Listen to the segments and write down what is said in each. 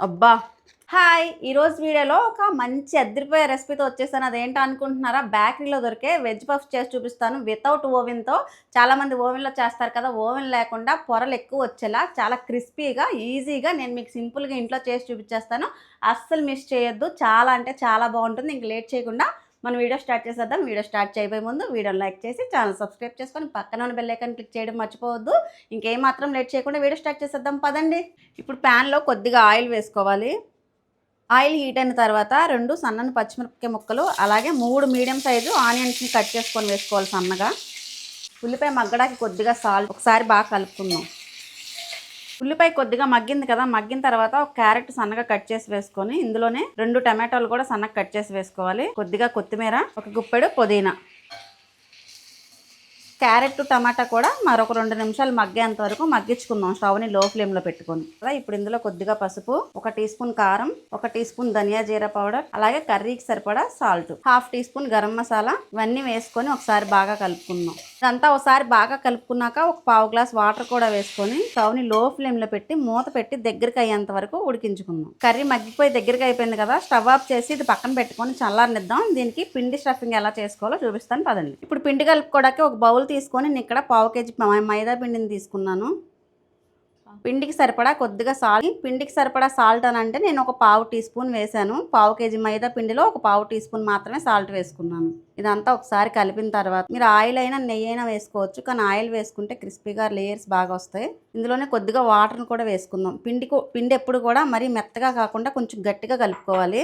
అబ్బా! హాయ్! ఈరోజు వీడియోలో ఒక మంచి అదిరిపోయే రెసిపీతో వచ్చేసాను. అదేంటో అనుకుంటున్నారా? బేకరీలో దొరికే వెజ్ పఫ్స్ చేసి చూపిస్తాను వితౌట్ ఓవెన్‌తో. చాలామంది ఓవెన్‌లో చేస్తారు కదా! ఓవెన్ లేకుండా పొరలు ఎక్కువ వచ్చేలా చాలా క్రిస్పీగా, ఈజీగా నేను మీకు సింపుల్‌గా ఇంట్లో చేసి చూపించేస్తాను. అస్సలు మిస్ చేయొద్దు. చాలా అంటే చాలా బాగుంటుంది. ఇంక లేట్ చేయకుండా మనం వీడియో స్టార్ట్ చేసేద్దాం. వీడియో స్టార్ట్ చేయబోయే ముందు వీడియోని లైక్ చేసి ఛానల్ సబ్స్క్రైబ్ చేసుకొని పక్కన ఉన్న బెల్ ఐకాన్ క్లిక్ చేయడం మర్చిపోవద్దు. ఇంకేమాత్రం లేట్ చేయకుండా వీడియో స్టార్ట్ చేసేద్దాం పదండి. ఇప్పుడు ప్యాన్లో కొద్దిగా ఆయిల్ వేసుకోవాలి. ఆయిల్ హీట్ అయిన తర్వాత 2 సన్నని పచ్చిమిరపకాయ ముక్కలు, అలాగే 3 మీడియం సైజు ఆనియన్స్ని కట్ చేసుకొని వేసుకోవాలి సన్నగా. ఉల్లిపాయ మగ్గడానికి కొద్దిగా సాల్ట్, ఒకసారి బాగా కలుపుకుందాం. ఉల్లిపాయ కొద్దిగా మగ్గింది కదా, మగ్గిన తర్వాత ఒక క్యారెట్ సన్నగా కట్ చేసి వేసుకొని ఇందులోనే 2 టమాటాలు కూడా సన్నగా కట్ చేసి వేసుకోవాలి. కొద్దిగా కొత్తిమీర, ఒక గుప్పెడు పుదీనా. క్యారెట్ టమాటా కూడా మరొక 2 నిమిషాలు మగ్గేంత వరకు మగ్గించుకుందాం స్టవ్ని లో ఫ్లేమ్లో పెట్టుకొని. ఇప్పుడు ఇందులో కొద్దిగా పసుపు, 1 టీ స్పూన్ కారం, 1 టీ స్పూన్ ధనియా జీరా పౌడర్, అలాగే కర్రీకి సరిపడా salt, 1/2 teaspoon garam masala ఇవన్నీ వేసుకొని ఒకసారి బాగా కలుపుకుందాం. ఇదంతా ఒకసారి బాగా కలుపుకున్నాక ఒక 1/4 గ్లాస్ వాటర్ కూడా వేసుకొని స్టవ్ని లో ఫ్లేమ్లో పెట్టి మూత పెట్టి దగ్గరికి అయ్యేంత వరకు ఉడికించుకుందాం. కర్రీ మగ్గిపోయి దగ్గరికి అయిపోయింది కదా, స్టవ్ ఆఫ్ చేసి ఇది పక్కన పెట్టుకొని చల్లారనిద్దాం. దీనికి పిండి స్టఫింగ్ ఎలా చేసుకోవాలో చూపిస్తాను పదండి. ఇప్పుడు పిండి కలుపుకోవడానికి ఒక బౌల్ తీసుకొని నేను ఇక్కడ 1/2 కేజీ మైదా పిండిని తీసుకున్నాను. పిండికి సరిపడా కొద్దిగా సాల్ట్, పిండికి సరిపడా సాల్ట్ అని అంటే నేను ఒక 1/2 టీ స్పూన్ వేసాను. 1/2 కేజీ మైదా పిండిలో ఒక 1/2 టీ స్పూన్ మాత్రమే సాల్ట్ వేసుకున్నాను. ఇదంతా ఒకసారి కలిపిన తర్వాత మీరు ఆయిల్ అయినా నెయ్యి అయినా వేసుకోవచ్చు, కానీ ఆయిల్ వేసుకుంటే క్రిస్పీగా లేయర్స్ బాగా వస్తాయి. ఇందులోనే కొద్దిగా వాటర్ని కూడా వేసుకుందాం. పిండి ఎప్పుడు కూడా మరీ మెత్తగా కాకుండా కొంచెం గట్టిగా కలుపుకోవాలి.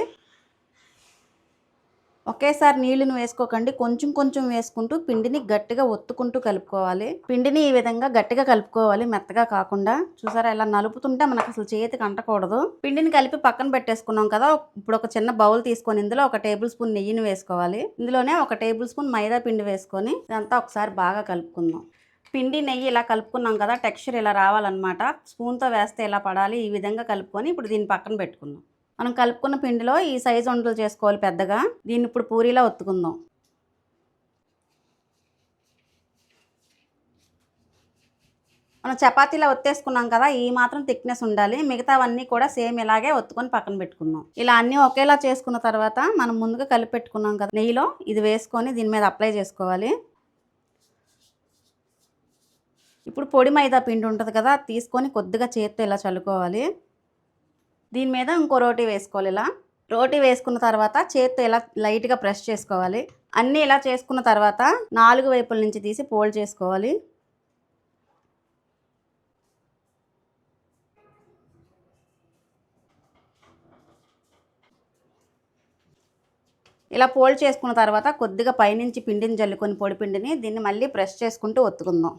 ఒకేసారి నీళ్ళని వేసుకోకండి, కొంచెం కొంచెం వేసుకుంటూ పిండిని గట్టిగా ఒత్తుకుంటూ కలుపుకోవాలి. పిండిని ఈ విధంగా గట్టిగా కలుపుకోవాలి, మెత్తగా కాకుండా. చూసారా, ఇలా నలుపుతుంటే మనకు అసలు చేతికి అంటకూడదు. పిండిని కలిపి పక్కన పెట్టేసుకున్నాం కదా, ఇప్పుడు ఒక చిన్న బౌల్ తీసుకొని ఇందులో 1 టేబుల్ స్పూన్ నెయ్యిని వేసుకోవాలి. ఇందులోనే 1 టేబుల్ స్పూన్ మైదా పిండి వేసుకొని ఇదంతా ఒకసారి బాగా కలుపుకుందాం. పిండి నెయ్యి ఇలా కలుపుకున్నాం కదా, టెక్స్చర్ ఇలా రావాలన్నమాట. స్పూన్తో వేస్తే ఇలా పడాలి. ఈ విధంగా కలుపుకొని ఇప్పుడు దీన్ని పక్కన పెట్టుకుందాం. మనం కలుపుకున్న పిండిలో ఈ సైజు ఉండలు చేసుకోవాలి పెద్దగా. దీన్ని ఇప్పుడు పూరీలా ఒత్తుకుందాం. మనం చపాతీలా ఒత్తేసుకున్నాం కదా, ఈ మాత్రం థిక్నెస్ ఉండాలి. మిగతావన్నీ కూడా సేమ్ ఇలాగే ఒత్తుకొని పక్కన పెట్టుకుందాం. ఇలా అన్నీ ఒకేలా చేసుకున్న తర్వాత మనం ముందుగా కలిపి పెట్టుకున్నాం కదా నెయ్యిలో, ఇది వేసుకొని దీని మీద అప్లై చేసుకోవాలి. ఇప్పుడు పొడి మైదా పిండి ఉంటుంది కదా, తీసుకొని కొద్దిగా చేత్తో ఇలా చల్లుకోవాలి. దీని మీద ఇంకో రోటీ వేసుకోవాలి. ఇలా రోటీ వేసుకున్న తర్వాత చేత్తో ఇలా లైట్గా ప్రెస్ చేసుకోవాలి. అన్నీ ఇలా చేసుకున్న తర్వాత 4 వైపుల నుంచి తీసి ఫోల్డ్ చేసుకోవాలి. ఇలా ఫోల్డ్ చేసుకున్న తర్వాత కొద్దిగా పైనుంచి పిండిని జల్లుకొని పొడి పిండిని దీన్ని మళ్ళీ ప్రెస్ చేసుకుంటూ ఒత్తుకుందాం.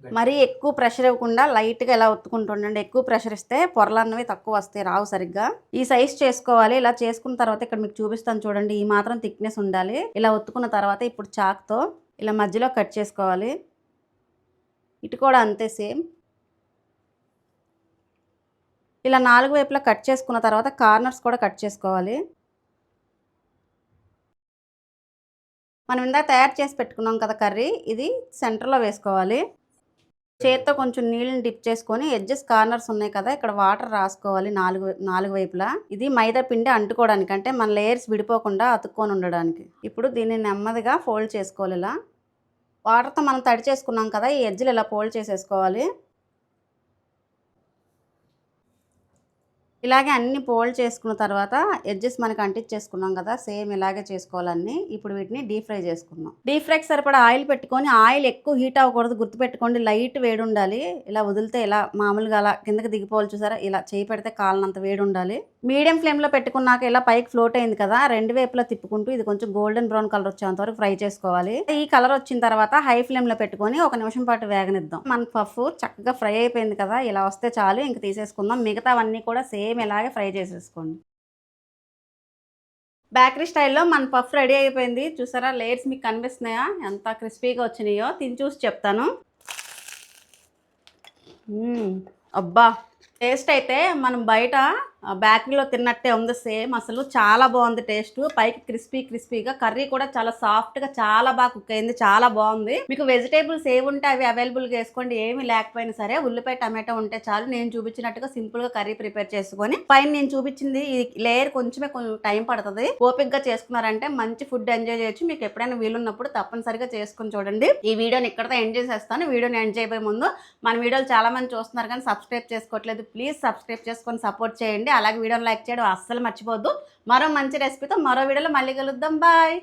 మరీ ఎక్కువ ప్రెషర్ ఇవ్వకుండా లైట్గా ఇలా ఒత్తుకుంటుండండి. ఎక్కువ ప్రెషర్ ఇస్తే పొరలు అన్నవి తక్కువ వస్తాయి, రావు సరిగ్గా. ఈ సైజ్ చేసుకోవాలి. ఇలా చేసుకున్న తర్వాత ఇక్కడ మీకు చూపిస్తాను చూడండి, ఈ మాత్రం థిక్నెస్ ఉండాలి. ఇలా ఒత్తుకున్న తర్వాత ఇప్పుడు చాక్తో ఇలా మధ్యలో కట్ చేసుకోవాలి. ఇటు కూడా అంతే సేమ్. ఇలా 4 వైపులా కట్ చేసుకున్న తర్వాత కార్నర్స్ కూడా కట్ చేసుకోవాలి. మనం ఇందాక తయారు చేసి పెట్టుకున్నాం కదా కర్రీ, ఇది సెంటర్లో వేసుకోవాలి. చేత్తో కొంచెం నీళ్ళని డిప్ చేసుకొని ఎడ్జెస్ కార్నర్స్ ఉన్నాయి కదా, ఇక్కడ వాటర్ రాసుకోవాలి 4 వైపులా. ఇది మైదా పిండి అంటుకోవడానికి, అంటే మన లేయర్స్ విడిపోకుండా అతుక్కొని ఉండడానికి. ఇప్పుడు దీన్ని నెమ్మదిగా ఫోల్డ్ చేసుకోవాలి. ఇలా వాటర్తో మనం తడి చేసుకున్నాం కదా, ఈ ఎడ్జ్లు ఇలా ఫోల్డ్ చేసేసుకోవాలి. ఇలాగే అన్ని ఫోల్డ్ చేసుకున్న తర్వాత ఎడ్జెస్ మనకి అంటించేసుకున్నాం కదా, సేమ్ ఇలాగే చేసుకోవాలన్నీ. ఇప్పుడు వీటిని డీప్ ఫ్రై చేసుకుందాం. డీప్ ఫ్రైకి సరిపడా ఆయిల్ పెట్టుకొని, ఆయిల్ ఎక్కువ హీట్ అవ్వకూడదు, గుర్తుపెట్టుకోండి. లైట్ వేడి ఉండాలి. ఇలా వదిలితే ఇలా మామూలుగా అలా కిందకి దిగిపోవాలి, చూసారా, ఇలా చేయి పెడితే కాలనంత వేడి ఉండాలి. మీడియం ఫ్లేమ్లో పెట్టుకున్నాక ఇలా పైకి ఫ్లోట్ అయింది కదా, 2 వైపులా తిప్పుకుంటూ ఇది కొంచెం గోల్డెన్ బ్రౌన్ కలర్ వచ్చేంత వరకు ఫ్రై చేసుకోవాలి. ఈ కలర్ వచ్చిన తర్వాత హై ఫ్లేమ్లో పెట్టుకొని 1 నిమిషం పాటు వేగనిద్దాం. మన పఫ్ చక్కగా ఫ్రై అయిపోయింది కదా, ఇలా వస్తే చాలు, ఇంక తీసేసుకుందాం. మిగతావన్నీ కూడా సేమ్ ఇలాగే ఫ్రై చేసేసుకోండి. బేకరీ స్టైల్లో మన పఫ్ రెడీ అయిపోయింది. చూసారా, లేయర్స్ మీకు కనిపిస్తున్నాయా ఎంత క్రిస్పీగా వచ్చినాయో? తిని చూసి చెప్తాను. అబ్బా, టేస్ట్ అయితే మనం బయట బేకరీలో తిన్నట్టే ఉంది సేమ్. అసలు చాలా బాగుంది టేస్ట్. పైకి క్రిస్పీగా, కర్రీ కూడా చాలా సాఫ్ట్గా చాలా బాగా కుక్ అయింది, చాలా బాగుంది. మీకు వెజిటేబుల్స్ ఏవి ఉంటే అవి అవైలబుల్గా వేసుకోండి, ఏమి లేకపోయినా సరే ఉల్లిపాయ టమాటో ఉంటే చాలు. నేను చూపించినట్టుగా సింపుల్గా కర్రీ ప్రిపేర్ చేసుకొని పైన నేను చూపించింది ఈ లేయర్ కొంచెం టైం పడుతుంది. ఓపిక్గా చేసుకున్నారంటే మంచి ఫుడ్ ఎంజాయ్ చేయొచ్చు. మీకు ఎప్పుడైనా వీలున్నప్పుడు తప్పనిసరిగా చేసుకుని చూడండి. ఈ వీడియోని ఇక్కడతో ఎండ్ చేసేస్తాను. వీడియోని ఎండ్ చేయబోయే ముందు మన వీడియోలు చాలా మంది చూస్తున్నారు కానీ సబ్స్క్రైబ్ చేసుకోవట్లేదు. ప్లీజ్ సబ్స్క్రైబ్ చేసుకొని సపోర్ట్ చేయండి. అలాగే వీడియోని లైక్ చేయడం అస్సలు మర్చిపోవద్దు. మరో మంచి రెసిపీతో మరో వీడియోలో మళ్ళీ కలుద్దాం. బాయ్.